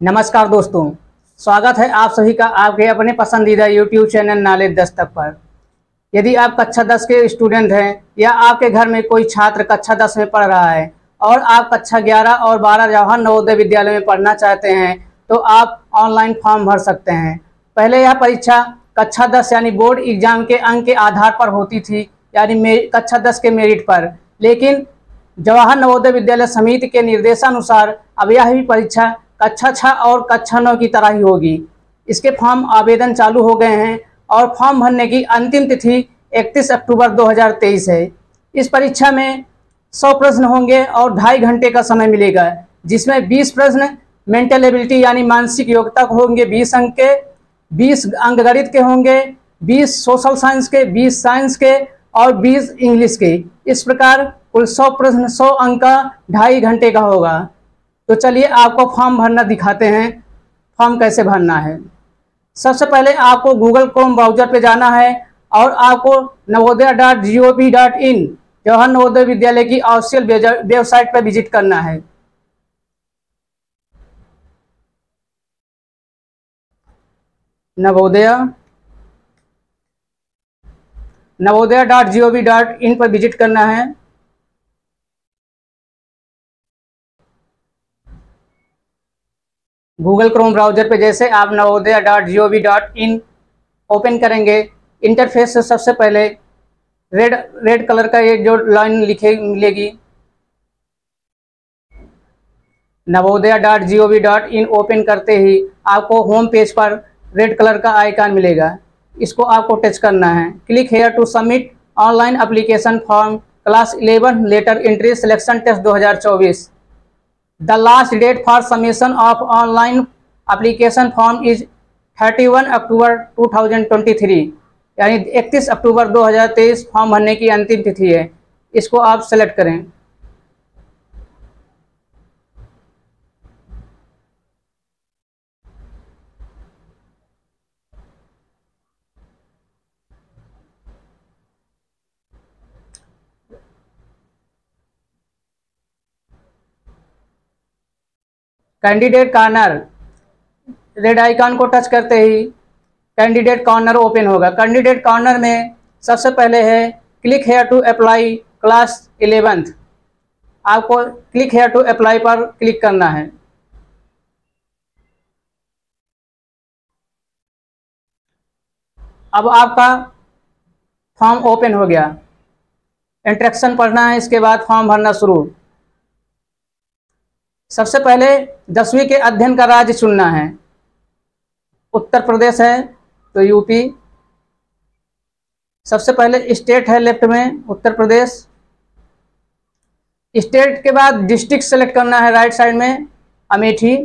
नमस्कार दोस्तों, स्वागत है आप सभी का आपके अपने पसंदीदा YouTube चैनल नॉलेज 10 तक पर। यदि आप कक्षा 10 के स्टूडेंट हैं या आपके घर में कोई छात्र कक्षा 10 में पढ़ रहा है और आप कक्षा 11 और 12 जवाहर नवोदय विद्यालय में पढ़ना चाहते हैं तो आप ऑनलाइन फॉर्म भर सकते हैं। पहले यह परीक्षा कक्षा 10 यानी बोर्ड एग्जाम के अंक के आधार पर होती थी, यानी कक्षा 10 के मेरिट पर, लेकिन जवाहर नवोदय विद्यालय समिति के निर्देशानुसार अब यह भी परीक्षा कक्षा 6 और कक्षा 9 की तरह ही होगी। इसके फॉर्म आवेदन चालू हो गए हैं और फॉर्म भरने की अंतिम तिथि 31 अक्टूबर 2023 है। इस परीक्षा में 100 प्रश्न होंगे और 2.5 घंटे का समय मिलेगा, जिसमें 20 प्रश्न मेंटल एबिलिटी यानी मानसिक योग्यता को होंगे 20 अंक के, 20 अंक गणित के होंगे, 20 सोशल साइंस के, 20 साइंस के और 20 इंग्लिश के। इस प्रकार कुल 100 प्रश्न 100 अंक का 2.5 घंटे का होगा। तो चलिए आपको फॉर्म भरना दिखाते हैं। फॉर्म कैसे भरना है। सबसे पहले आपको गूगल क्रोम ब्राउजर पे जाना है और आपको navodaya.gov.in जवाहर नवोदय विद्यालय की ऑफिशियल वेबसाइट पर विजिट करना है। navodaya.gov.in पर विजिट करना है। गूगल क्रोम ब्राउजर पे जैसे आप navodaya.gov.in ओपन करेंगे, इंटरफेस से सबसे पहले रेड कलर का ये जो लाइन लिखे मिलेगी, navodaya.gov.in ओपन करते ही आपको होम पेज पर रेड कलर का आइकन मिलेगा। इसको आपको टच करना है। Click here to submit online application form class 11 later entry selection test 2024। The last date for submission of online application form is 31 अक्टूबर 2023, यानी 31 अक्टूबर 2023 फॉर्म भरने की अंतिम तिथि है। इसको आप सेलेक्ट करें। कैंडिडेट कॉर्नर, रेड आइकन को टच करते ही कैंडिडेट कॉर्नर ओपन होगा। कैंडिडेट कॉर्नर में सबसे पहले है click here to apply class 11th। आपको क्लिक हेयर टू अप्लाई पर क्लिक करना है। अब आपका फॉर्म ओपन हो गया। इंस्ट्रक्शन पढ़ना है, इसके बाद फॉर्म भरना शुरू। सबसे पहले 10वीं के अध्ययन का राज्य चुनना है। उत्तर प्रदेश है तो यूपी। सबसे पहले स्टेट है लेफ्ट में उत्तर प्रदेश। स्टेट के बाद डिस्ट्रिक्ट सेलेक्ट करना है राइट साइड में अमेठी।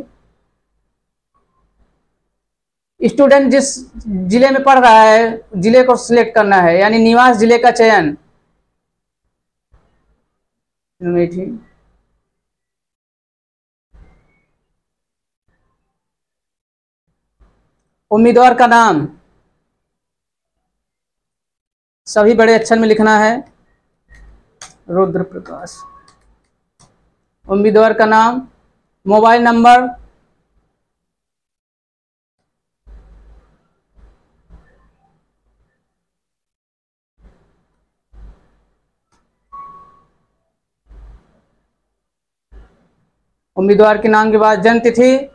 स्टूडेंट जिस जिले में पढ़ रहा है जिले को सिलेक्ट करना है, यानी निवास जिले का चयन अमेठी। उम्मीदवार का नाम सभी बड़े अक्षर में लिखना है, रुद्र प्रकाश। उम्मीदवार का नाम, मोबाइल नंबर, उम्मीदवार के नाम के बाद जन्म तिथि,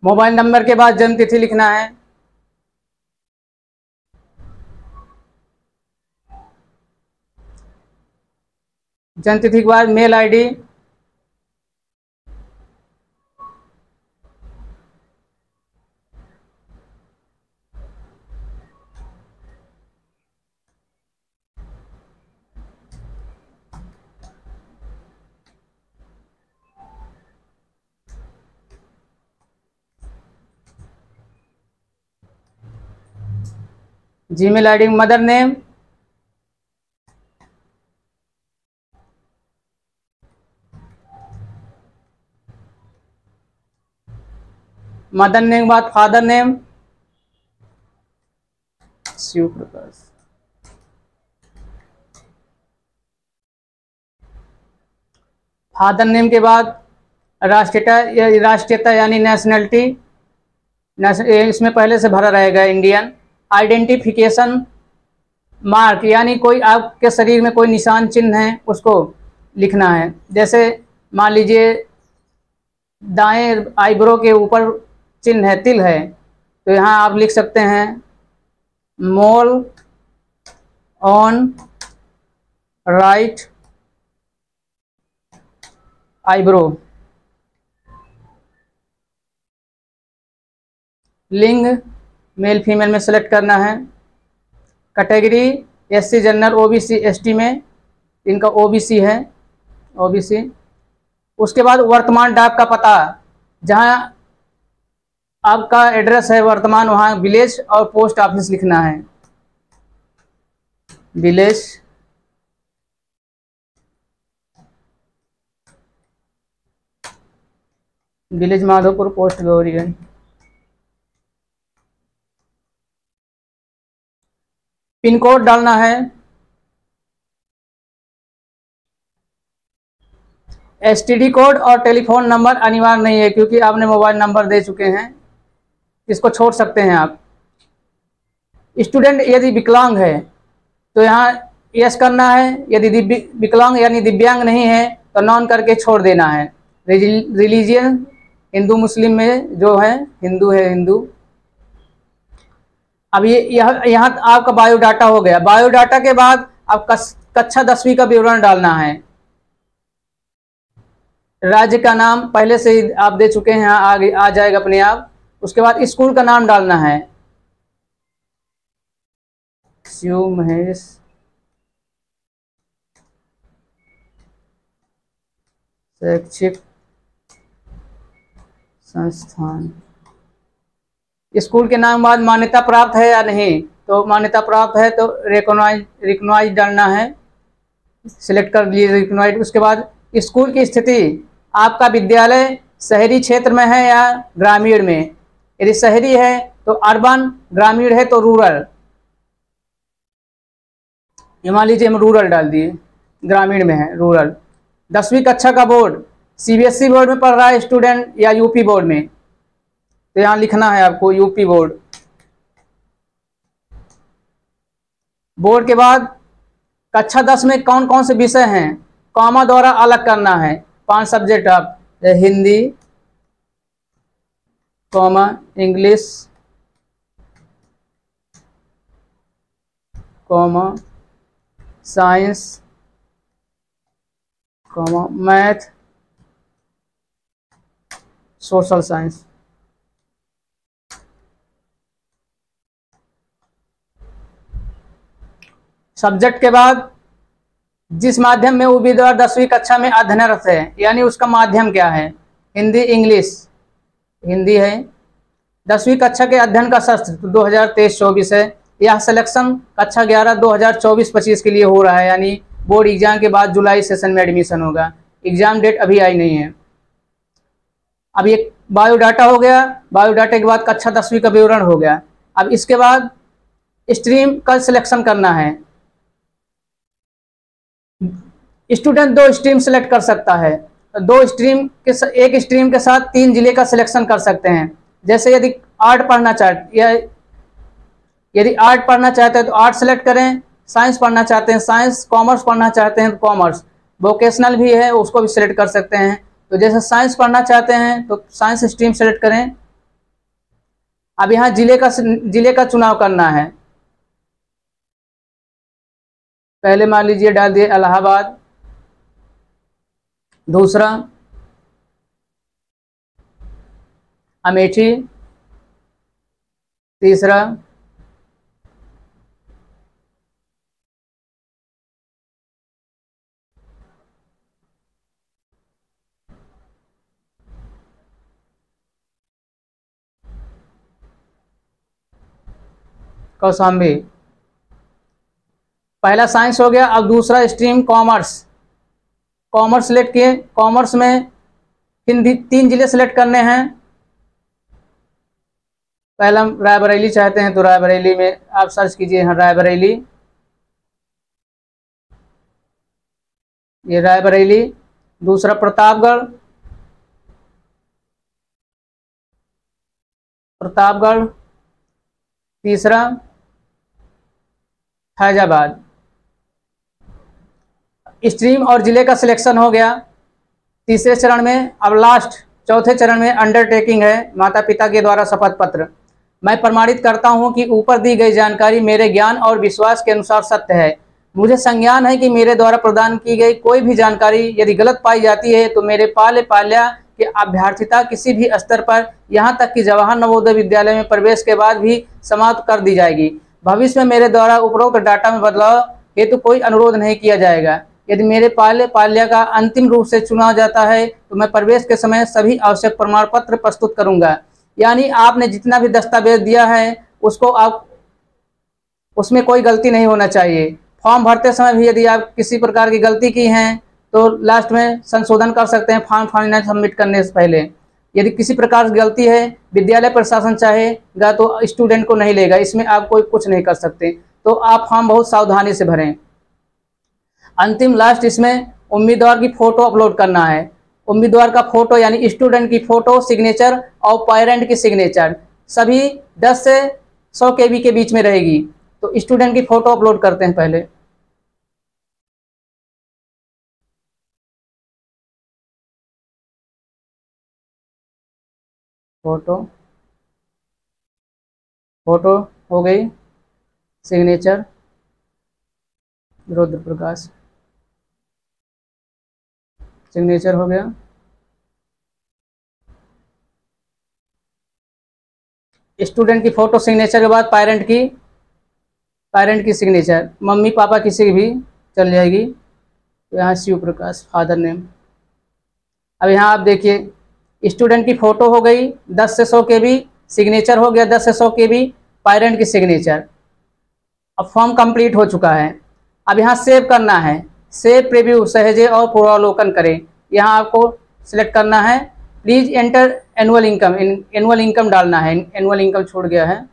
मोबाइल नंबर के बाद जन्म तिथि लिखना है। जन्म तिथि के बाद mail ID, gmail ID, mother name, mother name के बाद father name Shiv Prakash. Father name के बाद राष्ट्रीयता यानी नेशनलिटी, इसमें पहले से भरा रहेगा इंडियन। आइडेंटिफिकेशन मार्क यानी कोई आपके शरीर में कोई निशान चिन्ह है उसको लिखना है। जैसे मान लीजिए दाएं आईब्रो के ऊपर चिन्ह है, तिल है, तो यहाँ आप लिख सकते हैं मोल ऑन राइट आईब्रो। लिंग मेल फीमेल में सेलेक्ट करना है। Category SC general, OBC ST में इनका ओबीसी है, ओबीसी। उसके बाद वर्तमान डाक का पता, जहां आपका एड्रेस है वर्तमान, वहां विलेज और पोस्ट ऑफिस लिखना है। Village, village Madhopur, post Gauriganj. Pin code डालना है। एसटीडी कोड और टेलीफोन नंबर अनिवार्य नहीं है, क्योंकि आपने मोबाइल नंबर दे चुके हैं, इसको छोड़ सकते हैं आप। स्टूडेंट यदि विकलांग है तो यहाँ यस करना है, यदि विकलांग यानी दिव्यांग नहीं है तो नॉन करके छोड़ देना है। रिलीजियन हिंदू मुस्लिम में जो है हिंदू है, हिंदू। अब ये यहाँ आपका बायोडाटा हो गया। बायोडाटा के बाद आप कक्षा 10वीं का विवरण डालना है। राज्य का नाम पहले से ही आप दे चुके हैं, यहाँ आगे आ जाएगा अपने आप। उसके बाद स्कूल का नाम डालना है, शिव महेश शैक्षिक संस्थान। स्कूल के नाम बाद मान्यता प्राप्त है या नहीं, तो मान्यता प्राप्त है तो रिकॉग्नाइज डालना है, सिलेक्ट कर लीजिए रिकॉग्नाइज। उसके बाद स्कूल की स्थिति, आपका विद्यालय शहरी क्षेत्र में है या ग्रामीण में। यदि शहरी है तो अर्बन, ग्रामीण है तो रूरल। मान लीजिए हम रूरल डाल दिए, ग्रामीण में है रूरल। 10वीं कक्षा का बोर्ड, सीबीएसई बोर्ड में पढ़ रहा है स्टूडेंट या यूपी बोर्ड में, तो यहाँ लिखना है आपको यूपी बोर्ड। बोर्ड के बाद कक्षा 10 में कौन कौन से विषय हैं, कॉमा द्वारा अलग करना है। 5 सब्जेक्ट आप, Hindi, comma English, comma science, comma math, social science. Subject के बाद जिस माध्यम में उम्मीदवार 10वीं कक्षा में अध्ययनरत है, यानी उसका माध्यम क्या है, हिंदी, इंग्लिश। हिंदी है। 10वीं कक्षा के अध्ययन का सत्र 2023-24 है। यह सिलेक्शन कक्षा 11 2024-25 के लिए हो रहा है, यानी बोर्ड एग्जाम के बाद जुलाई सेशन में एडमिशन होगा। एग्जाम डेट अभी आई नहीं है। अब ये बायोडाटा हो गया। बायोडाटा के बाद कक्षा 10वीं का विवरण हो गया। अब इसके बाद स्ट्रीम का सिलेक्शन करना है। स्टूडेंट 2 स्ट्रीम सेलेक्ट कर सकता है। 2 स्ट्रीम के एक स्ट्रीम के साथ 3 जिले का सिलेक्शन कर सकते हैं। जैसे यदि आर्ट पढ़ना चाहते या यदि आर्ट पढ़ना चाहते हैं तो आर्ट सेलेक्ट करें, साइंस पढ़ना चाहते हैं साइंस, कॉमर्स पढ़ना चाहते हैं तो कॉमर्स। वोकेशनल भी है, उसको भी सिलेक्ट कर सकते हैं। तो जैसे साइंस पढ़ना चाहते हैं तो साइंस स्ट्रीम सेलेक्ट करें। अब यहाँ जिले का चुनाव करना है। पहले मान लीजिए डाल दिए इलाहाबाद, दूसरा अमेठी, तीसरा कौशाम्बी। पहला साइंस हो गया। अब दूसरा स्ट्रीम कॉमर्स। कॉमर्स सेलेक्ट किए। कॉमर्स में 3 जिले सेलेक्ट करने हैं। पहला हम रायबरेली चाहते हैं तो रायबरेली में आप सर्च कीजिए यहाँ रायबरेली, ये रायबरेली। दूसरा प्रतापगढ़, प्रतापगढ़। तीसरा फैजाबाद। स्ट्रीम और जिले का सिलेक्शन हो गया तीसरे चरण में। अब लास्ट चौथे चरण में अंडरटेकिंग है, माता पिता के द्वारा शपथ पत्र। मैं प्रमाणित करता हूं कि ऊपर दी गई जानकारी मेरे ज्ञान और विश्वास के अनुसार सत्य है। मुझे संज्ञान है कि मेरे द्वारा प्रदान की गई कोई भी जानकारी यदि गलत पाई जाती है तो मेरे पाल्य पाल्या कि अभ्यर्थिता किसी भी स्तर पर यहाँ तक कि जवाहर नवोदय विद्यालय में प्रवेश के बाद भी समाप्त कर दी जाएगी। भविष्य में मेरे द्वारा उपरोक्त डाटा में बदलाव हेतु कोई अनुरोध नहीं किया जाएगा। यदि मेरे पाल्य पाल्या का अंतिम रूप से चुना जाता है तो मैं प्रवेश के समय सभी आवश्यक प्रमाण पत्र प्रस्तुत करूंगा। यानी आपने जितना भी दस्तावेज दिया है उसको आप उसमें कोई गलती नहीं होना चाहिए। फॉर्म भरते समय भी यदि आप किसी प्रकार की गलती की हैं तो लास्ट में संशोधन कर सकते हैं फॉर्म फाइनल सबमिट करने से पहले। यदि किसी प्रकार की गलती है विद्यालय प्रशासन चाहेगा तो स्टूडेंट को नहीं लेगा, इसमें आप कोई कुछ नहीं कर सकते। तो आप फॉर्म बहुत सावधानी से भरें। अंतिम लास्ट इसमें उम्मीदवार की फ़ोटो अपलोड करना है। उम्मीदवार का फ़ोटो यानी स्टूडेंट की फ़ोटो, सिग्नेचर और पेरेंट की सिग्नेचर सभी 10 से 100 KB के बीच में रहेगी। तो स्टूडेंट की फ़ोटो अपलोड करते हैं पहले। फ़ोटो फ़ोटो हो गई, सिग्नेचर रुद्र प्रकाश, सिग्नेचर हो गया। स्टूडेंट की फ़ोटो सिग्नेचर के बाद पेरेंट की सिग्नेचर, मम्मी पापा किसी की भी चल जाएगी। तो यहाँ शिव प्रकाश फादर नेम। अब यहाँ आप देखिए स्टूडेंट की फ़ोटो हो गई 10 से 100 KB, सिग्नेचर हो गया 10 से 100 KB, पेरेंट की सिग्नेचर। अब फॉर्म कंप्लीट हो चुका है। अब यहाँ सेव करना है, सेव प्रीव्यू सहेजे और पूर्वावलोकन करें। यहाँ आपको सिलेक्ट करना है please enter annual income, annual income डालना है। एनुअल इनकम छूट गया है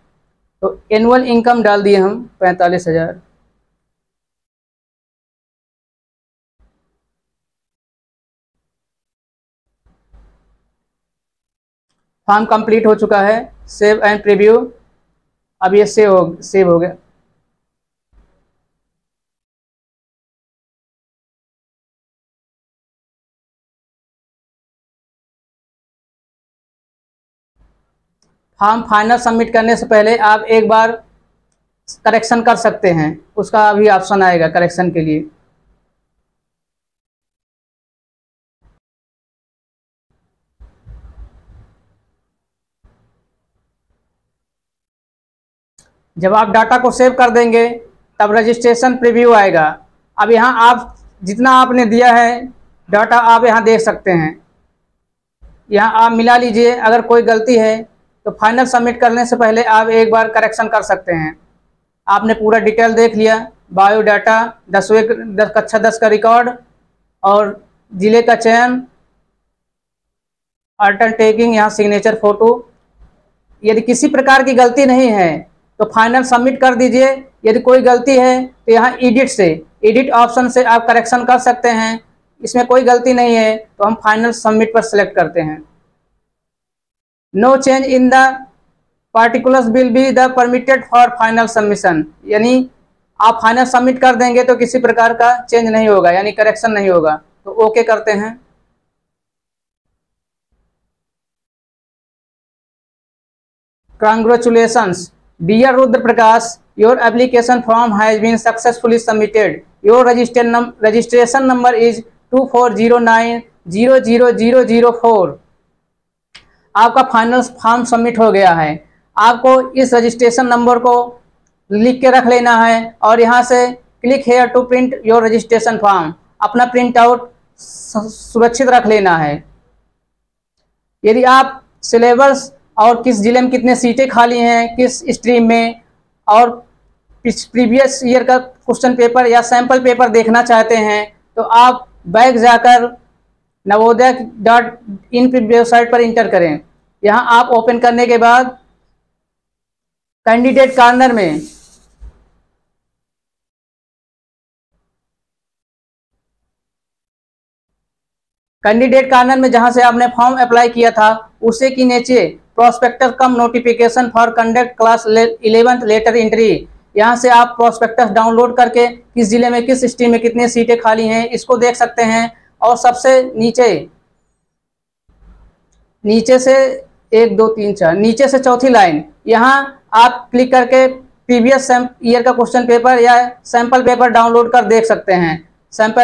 तो एनुअल इनकम डाल दिए हम 45,000। फॉर्म कंप्लीट हो चुका है, सेव एंड प्रीव्यू। अब ये सेव हो गया। फॉर्म फाइनल सबमिट करने से पहले आप एक बार करेक्शन कर सकते हैं, उसका भी ऑप्शन आएगा करेक्शन के लिए। जब आप डाटा को सेव कर देंगे तब रजिस्ट्रेशन प्रीव्यू आएगा। अब यहाँ आप जितना आपने दिया है डाटा आप यहाँ देख सकते हैं। यहाँ आप मिला लीजिए, अगर कोई गलती है तो फाइनल सबमिट करने से पहले आप एक बार करेक्शन कर सकते हैं। आपने पूरा डिटेल देख लिया, बायोडाटा, 10वीं कक्षा 10 का रिकॉर्ड और जिले का चयन, अंडरटेकिंग, यहाँ सिग्नेचर फ़ोटो। यदि किसी प्रकार की गलती नहीं है तो फाइनल सबमिट कर दीजिए। यदि कोई गलती है तो यहाँ एडिट ऑप्शन से आप करेक्शन कर सकते हैं। इसमें कोई गलती नहीं है तो हम फाइनल सबमिट पर सिलेक्ट करते हैं। No change in the particulars will be the permitted for final submission, यानी आप फाइनल सबमिट कर देंगे तो किसी प्रकार का चेंज नहीं होगा, यानी करेक्शन नहीं होगा। तो ओके करते हैं। Congratulations, dear Rudra Prakash, your application form has been successfully submitted. Your registration number is 2409000004. आपका फाइनल फॉर्म सबमिट हो गया है। आपको इस रजिस्ट्रेशन नंबर को लिख के रख लेना है और यहाँ से click here to print your registration form, अपना प्रिंट आउट सुरक्षित रख लेना है। यदि आप सिलेबस और किस जिले में कितने सीटें खाली हैं, किस स्ट्रीम में, और प्रीवियस ईयर का क्वेश्चन पेपर या सैम्पल पेपर देखना चाहते हैं तो आप बैक जाकर navodaya.in वेबसाइट पर इंटर करें। यहाँ आप ओपन करने के बाद कैंडिडेट कॉर्नर में जहां से आपने फॉर्म अप्लाई किया था उसे की नीचे prospectus cum notification for conduct class 11th later entry, यहां से आप प्रोस्पेक्टस डाउनलोड करके किस जिले में किस स्ट्रीम में कितनी सीटें खाली हैं इसको देख सकते हैं। और सबसे नीचे से 1 2 3 4 नीचे से चौथी लाइन, यहां आप क्लिक करके प्रीवियस ईयर का क्वेश्चन पेपर या सैंपल पेपर डाउनलोड कर देख सकते हैं। सैंपल